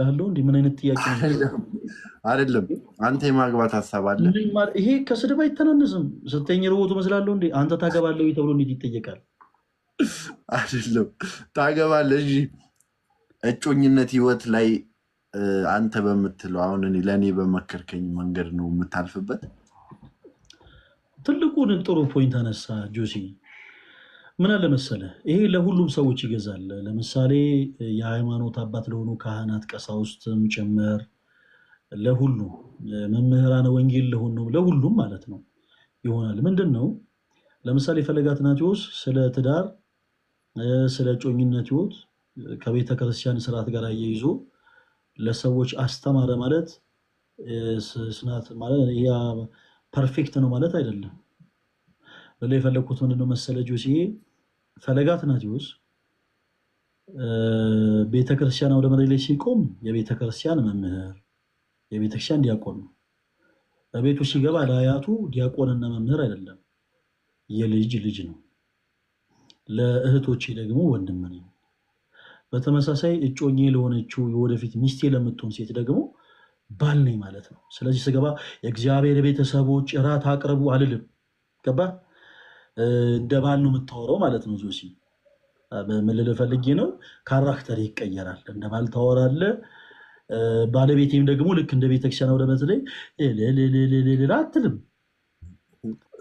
መስላለሁ እንዴ? ምን አይነት ጥያቄ ነው? አይደለም አንተ የማግባት ሀሳብ አለ? ይሄ ከስድብ አይተናነስም። ስተኝ ርቦቱ መስላለሁ እንዴ? አንተ ታገባለህ ተብሎ እንዴት ይጠየቃል? አይደለም ታገባለህ እንጂ እጮኝነት ህይወት ላይ አንተ በምትለው አሁን ለእኔ በመከርከኝ መንገድ ነው የምታልፍበት። ትልቁን ጥሩ ፖይንት አነሳ ጆሲ። ምን አለ መሰለህ፣ ይሄ ለሁሉም ሰዎች ይገዛል። ለምሳሌ የሃይማኖት አባት ለሆኑ ካህናት፣ ቀሳውስትም ጭምር ለሁሉ መምህራነ ወንጌል ለሁሉም ማለት ነው ይሆናል። ምንድን ነው ለምሳሌ ፈለገ አትናቴዎስ ስለ ትዳር፣ ስለ ጮኝነት ህይወት ከቤተ ክርስቲያን ስርዓት ጋር አያይዞ ለሰዎች አስተማረ ማለት ስናት ማለት ያ ፐርፌክት ነው ማለት አይደለም። ለላ የፈለግኩት ምንድነው መሰለ ጆሲዬ፣ ፈለገ አትናቴዎስ ቤተክርስቲያን ወደ መሬት ላይ ሲቆም የቤተክርስቲያን መምህር፣ የቤተክርስቲያን ዲያቆን ነው። በቤቱ ሲገባ ለአያቱ ዲያቆንና መምህር አይደለም፣ የልጅ ልጅ ነው። ለእህቶቼ ደግሞ ወንድም ነው። በተመሳሳይ እጮኜ ለሆነችው የወደፊት ሚስቴ ለምትሆን ሴት ደግሞ ባል ነኝ ማለት ነው። ስለዚህ ስገባ የእግዚአብሔር ቤተሰቦች እራት አቅርቡ አልልም። ገባ? እንደ ባል ነው የምታወራው ማለት ነው። ጆሲ ምን ልልህ ፈልጌ ነው፣ ካራክተር ይቀየራል። እንደ ባል ታወራለህ። ባለቤቴም ደግሞ ልክ እንደ ቤተክርስቲያን ወደ መዝለይ አትልም።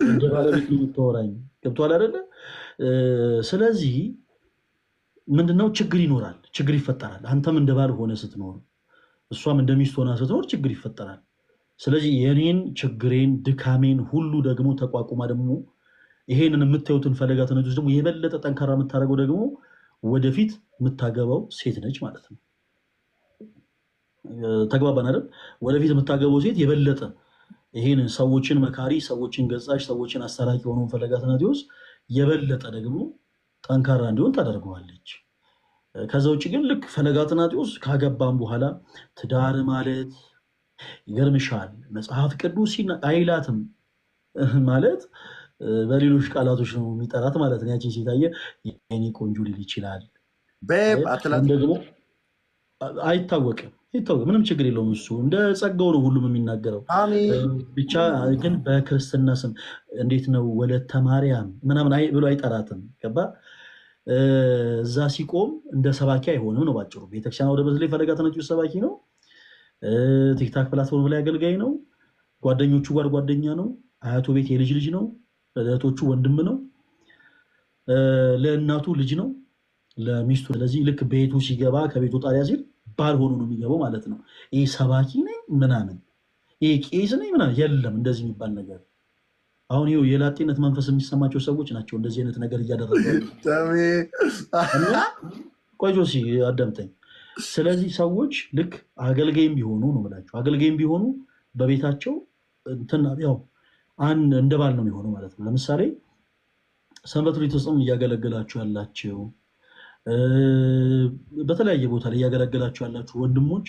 እንደ ባለቤት ነው የምታወራኝ። ገብቶሃል አይደለ? ስለዚህ ምንድነው ችግር ይኖራል፣ ችግር ይፈጠራል። አንተም እንደ ባል ሆነ ስትኖር፣ እሷም እንደ ሚስት ሆና ስትኖር ችግር ይፈጠራል። ስለዚህ የኔን ችግሬን ድካሜን ሁሉ ደግሞ ተቋቁማ ደግሞ ይሄንን የምታዩትን ፈለገ አትናቴዎስ ደግሞ የበለጠ ጠንካራ የምታደርገው ደግሞ ወደፊት የምታገባው ሴት ነች ማለት ነው። ተግባባን አይደል? ወደፊት የምታገባው ሴት የበለጠ ይሄን ሰዎችን መካሪ፣ ሰዎችን ገጻሽ፣ ሰዎችን አስታራቂ የሆነውን ፈለገ አትናቴዎስ የበለጠ ደግሞ ጠንካራ እንዲሆን ታደርገዋለች። ከዛ ውጭ ግን ልክ ፈለገ አትናቴዎስ ካገባም በኋላ ትዳር ማለት ይገርምሻል፣ መጽሐፍ ቅዱስ አይላትም ማለት በሌሎች ቃላቶች ነው የሚጠራት ማለት ነው። ያቺን ሴታየ የኔ ቆንጆ ሊል ይችላል። ደግሞ አይታወቅም፣ ምንም ችግር የለውም። እሱ እንደ ጸጋው ነው ሁሉም የሚናገረው። ብቻ ግን በክርስትና ስም እንዴት ነው ወለተ ማርያም ምናምን ብሎ አይጠራትም። ገባ? እዛ ሲቆም እንደ ሰባኪ አይሆንም ነው ባጭሩ። ቤተክርስቲያን ወደ በዝላይ ፈለገ አትናቴዎስ ሰባኪ ነው። ቲክታክ ፕላትፎርም ላይ አገልጋይ ነው። ጓደኞቹ ጋር ጓደኛ ነው። አያቱ ቤት የልጅ ልጅ ነው። ለእህቶቹ ወንድም ነው። ለእናቱ ልጅ ነው፣ ለሚስቱ። ስለዚህ ልክ ቤቱ ሲገባ ከቤቱ ጣሪያ ሲል ባል ሆኖ ነው የሚገባው ማለት ነው። ይህ ሰባኪ ነኝ ምናምን፣ ይህ ቄስ ነኝ ምናምን የለም እንደዚህ የሚባል ነገር። አሁን ይኸው የላጤነት መንፈስ የሚሰማቸው ሰዎች ናቸው እንደዚህ አይነት ነገር እያደረገ። ቆይ ጆሲ አዳምጠኝ። ስለዚህ ሰዎች ልክ አገልጋይም ቢሆኑ ነው የምላቸው፣ አገልጋይም ቢሆኑ በቤታቸው እንትና ያው እንደ ባል ነው የሚሆነው ማለት ነው። ለምሳሌ ሰንበት ቤት ውስጥም እያገለገላችሁ ያላችሁ፣ በተለያየ ቦታ ላይ እያገለገላችሁ ያላችሁ ወንድሞች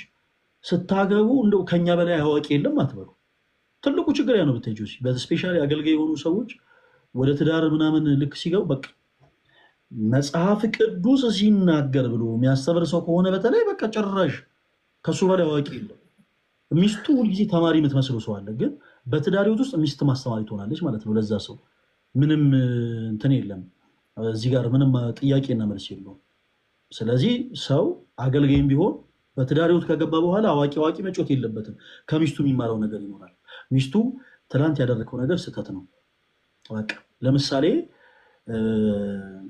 ስታገቡ እንደው ከኛ በላይ አዋቂ የለም አትበሉ። ትልቁ ችግር ያ ነው ብታይ ጆሲ። በስፔሻሊ አገልጋይ የሆኑ ሰዎች ወደ ትዳር ምናምን ልክ ሲገቡ በቃ መጽሐፍ ቅዱስ ሲናገር ብሎ የሚያስተምር ሰው ከሆነ በተለይ በቃ ጭራሽ ከሱ በላይ አዋቂ የለም። ሚስቱ ሁልጊዜ ተማሪ የምትመስለው ሰው አለ፣ ግን በትዳር ሕይወት ውስጥ ሚስት ማስተማሪ ትሆናለች ማለት ነው። ለዛ ሰው ምንም እንትን የለም እዚህ ጋር ምንም ጥያቄና መልስ የለውም። ስለዚህ ሰው አገልጋይም ቢሆን በትዳር ሕይወት ከገባ በኋላ አዋቂ መጮት የለበትም። ከሚስቱ የሚማረው ነገር ይኖራል። ሚስቱ ትላንት ያደረገው ነገር ስህተት ነው። በቃ ለምሳሌ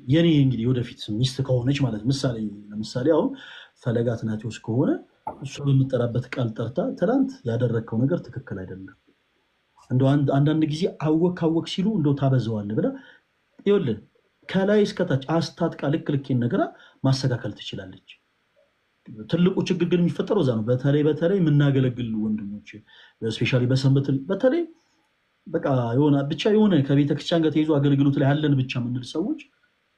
የኔ እንግዲህ ወደፊት ሚስት ከሆነች ማለት ለምሳሌ አሁን ፈለገ አትናቴዎስ ከሆነ እሱ በምጠራበት ቃል ጠርታ ትላንት ያደረግከው ነገር ትክክል አይደለም፣ እንደው አንዳንድ ጊዜ አወክ ሲሉ እንደው ታበዘዋለህ ብላ ይኸውልህ ከላይ እስከታች አስታጥቃ ልክልኬን ነገራ ማስተካከል ትችላለች። ትልቁ ችግር ግን የሚፈጠረው እዛ ነው። በተለይ የምናገለግል ወንድሞች ስፔሻሊ በሰንበት በተለይ በቃ የሆነ ከቤተክርስቲያን ጋር ተይዞ አገልግሎት ላይ ያለን ብቻ የምንል ሰዎች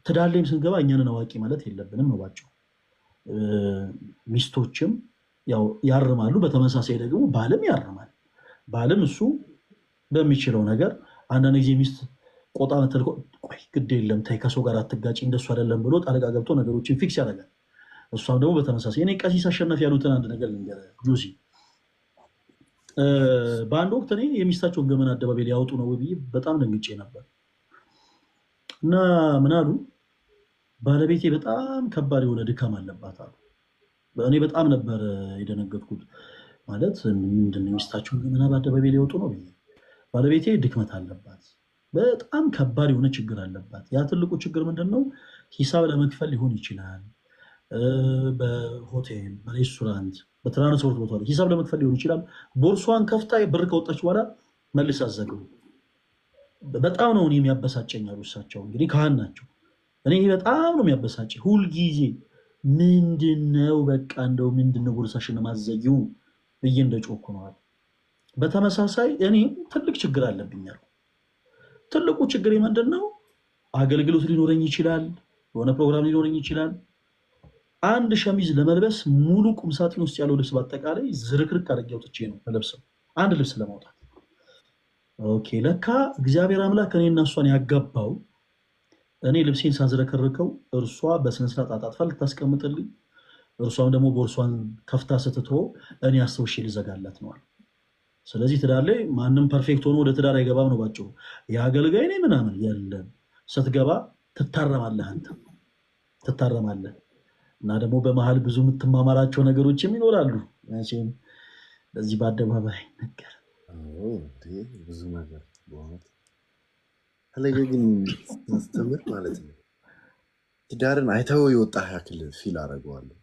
ትዳር ላይም ስንገባ እኛንን አዋቂ ማለት የለብንም ነው ባጭሩ። ሚስቶችም ያው ያርማሉ፣ በተመሳሳይ ደግሞ ባልም ያርማል። ባልም እሱ በሚችለው ነገር አንዳንድ ጊዜ ሚስት ቆጣ ምትል ቆይ ግድ የለም ተይ ከሰው ጋር አትጋጭ እንደሱ አይደለም ብሎ ጣልቃ ገብቶ ነገሮችን ፊክስ ያደርጋል። እሷም ደግሞ በተመሳሳይ እኔ ቀሲስ አሸናፊ ያሉትን አንድ ነገር ልንገርህ ጆሲ። በአንድ ወቅት እኔ የሚስታቸውን ገመና አደባባይ ሊያወጡ ነው ብዬ በጣም ደንግጬ ነበር እና ምን አሉ፣ ባለቤቴ በጣም ከባድ የሆነ ድካም አለባት አሉ። እኔ በጣም ነበር የደነገጥኩት። ማለት ምንድን ነው የሚስታቸውን ገመና በአደባባይ ሊያወጡ ነው ብዬ። ባለቤቴ ድክመት አለባት፣ በጣም ከባድ የሆነ ችግር አለባት። ያ ትልቁ ችግር ምንድን ነው? ሂሳብ ለመክፈል ሊሆን ይችላል፣ በሆቴል በሬስቶራንት በትራንስፖርት ቦታ ላይ ሂሳብ ለመክፈል ሊሆን ይችላል። ቦርሷን ከፍታ ብር ከወጣች በኋላ መልስ አዘግቡ። በጣም ነው እኔ የሚያበሳጨኝ አሉ እሳቸው። እንግዲህ ካህን ናቸው። እኔ ይሄ በጣም ነው የሚያበሳጨኝ ሁልጊዜ። ምንድነው በቃ እንደው ምንድነው ቦርሳሽን ማዘጊው ብዬ እንደጮኩ ነዋል። በተመሳሳይ እኔ ትልቅ ችግር አለብኝ አሉ። ትልቁ ችግር ምንድን ነው? አገልግሎት ሊኖረኝ ይችላል፣ የሆነ ፕሮግራም ሊኖረኝ ይችላል። አንድ ሸሚዝ ለመልበስ ሙሉ ቁምሳጥን ውስጥ ያለው ልብስ በአጠቃላይ ዝርክርክ አድርጌ አውጥቼ ነው ለብሰው አንድ ልብስ ለማውጣት። ኦኬ ለካ እግዚአብሔር አምላክ እኔ እና እሷን ያጋባው እኔ ልብሴን ሳዝረከርከው እርሷ በስነስርዓት አጣጥፋ ልታስቀምጥልኝ፣ እርሷም ደግሞ ቦርሷን ከፍታ ስትቶ እኔ አስተውሼ ልዘጋላት ነዋል። ስለዚህ ትዳር ላይ ማንም ፐርፌክት ሆኖ ወደ ትዳር አይገባም ነው ባጭሩ። የአገልጋይ ነኝ ምናምን የለም። ስትገባ ትታረማለህ፣ አንተ ትታረማለህ። እና ደግሞ በመሀል ብዙ የምትማማራቸው ነገሮችም ይኖራሉ። መቼም ለዚህ በአደባባይ ነገር ብዙ ነገር በእውነት ፈለገ ግን ታስተምር ማለት ነው። ትዳርን አይተው የወጣ ያክል ፊል አደርገዋለሁ።